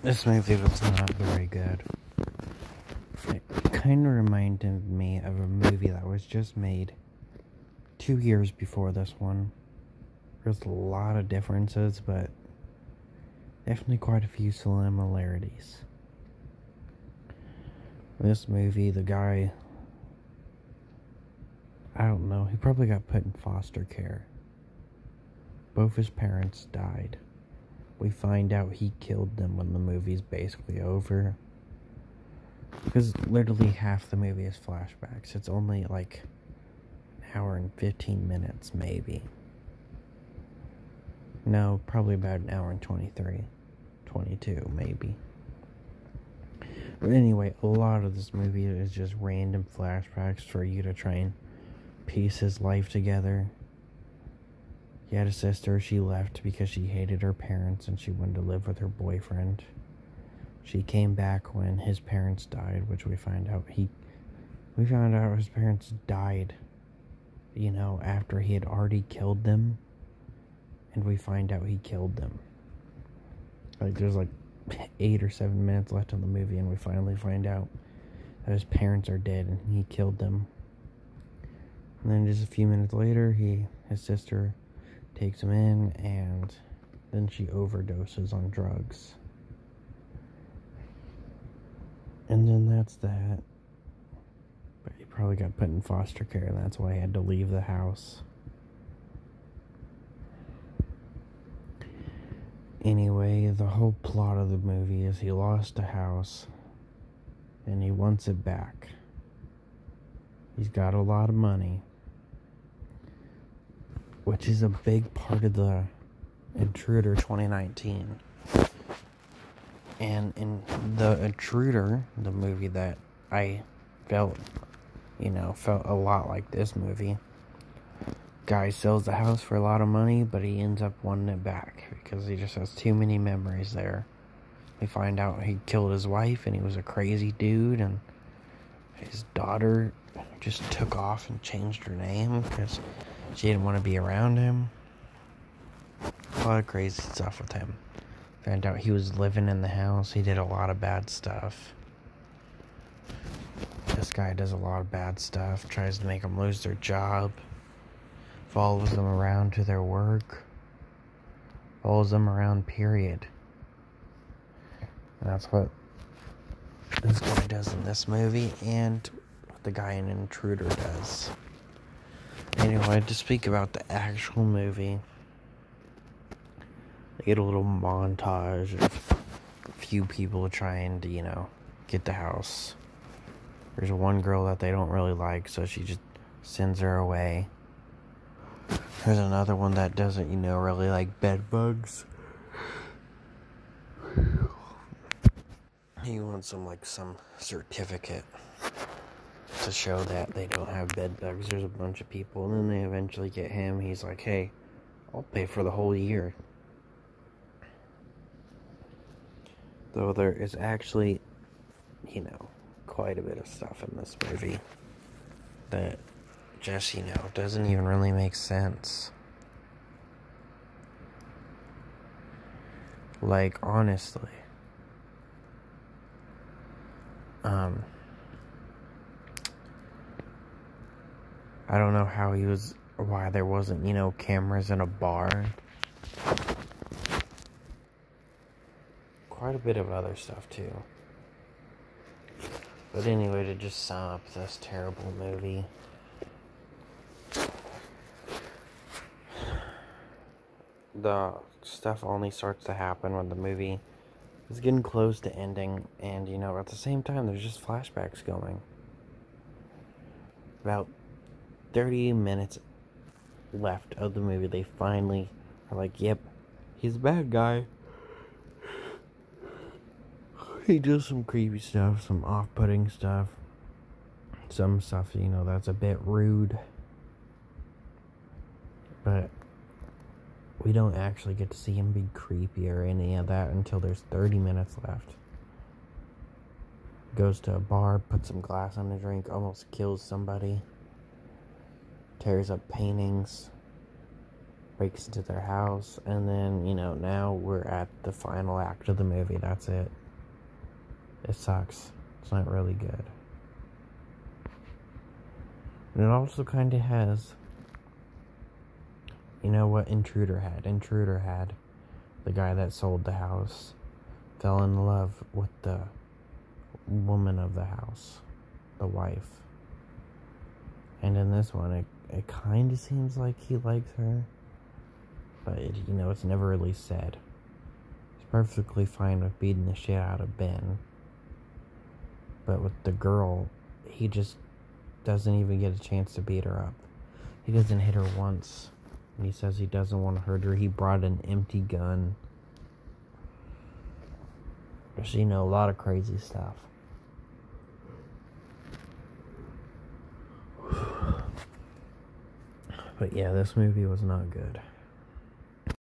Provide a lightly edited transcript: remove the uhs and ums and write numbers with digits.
This movie was not very good. It kind of reminded me of a movie that was just made 2 years before this one. There's a lot of differences, but definitely quite a few similarities. This movie, the guy, I don't know, he probably got put in foster care. Both his parents died. We find out he killed them when the movie's basically over. Because literally half the movie is flashbacks. It's only like an hour and 15 minutes, maybe. No, probably about an hour and 22, maybe. But anyway, a lot of this movie is just random flashbacks for you to try and piece his life together. He had a sister. She left because she hated her parents and she wanted to live with her boyfriend. She came back when his parents died, which we found out his parents died, after he had already killed them. And we find out he killed them. There's 8 or 7 minutes left in the movie, and we finally find out that his parents are dead and he killed them. And then just a few minutes later, his sister takes him in, and then she overdoses on drugs. And then that's that. But he probably got put in foster care, and that's why he had to leave the house. Anyway, the whole plot of the movie is he lost a house, and he wants it back. He's got a lot of money, which is a big part of the Intruder 2019. And in the Intruder, the movie that I felt a lot like this movie, guy sells the house for a lot of money, but he ends up wanting it back because he just has too many memories there. We find out he killed his wife and he was a crazy dude, and his daughter just took off and changed her name because she didn't want to be around him. A lot of crazy stuff with him. Found out he was living in the house. He did a lot of bad stuff. This guy does a lot of bad stuff. Tries to make them lose their job. Follows them around to their work. Follows them around, period. And that's what this guy does in this movie, and what the guy in Intruder does. Anyway, to speak about the actual movie, they get a little montage of a few people trying to, get the house. There's one girl that they don't really like, so she just sends her away. There's another one that doesn't, really like bed bugs. He wants some certificate to show that they don't have bed bugs. There's a bunch of people, and then they eventually get him. He's like, hey, I'll pay for the whole year. Though there is actually, quite a bit of stuff in this movie that just, doesn't even really make sense. Honestly. I don't know why there wasn't, cameras in a bar. Quite a bit of other stuff, too. But anyway, to just sum up this terrible movie, the stuff only starts to happen when the movie is getting close to ending, and, at the same time, there's just flashbacks going. About 30 minutes left of the movie, they finally are like, yep, he's a bad guy. He does some creepy stuff, some off-putting stuff, some stuff, that's a bit rude. But we don't actually get to see him be creepy or any of that until there's 30 minutes left. Goes to a bar, puts some glass on the drink, almost kills somebody, tears up paintings. breaks into their house, and then, now we're at the final act of the movie. That's it. It sucks. It's not really good. And it also kind of has, what Intruder had. Intruder had the guy that sold the house fell in love with the woman of the house, the wife. And in this one, it kind of seems like he likes her, but it's never really said. He's perfectly fine with beating the shit out of Ben, but with the girl, he just doesn't even get a chance to beat her up. He doesn't hit her once. He says he doesn't want to hurt her. He brought an empty gun. There's, a lot of crazy stuff. But yeah, this movie was not good.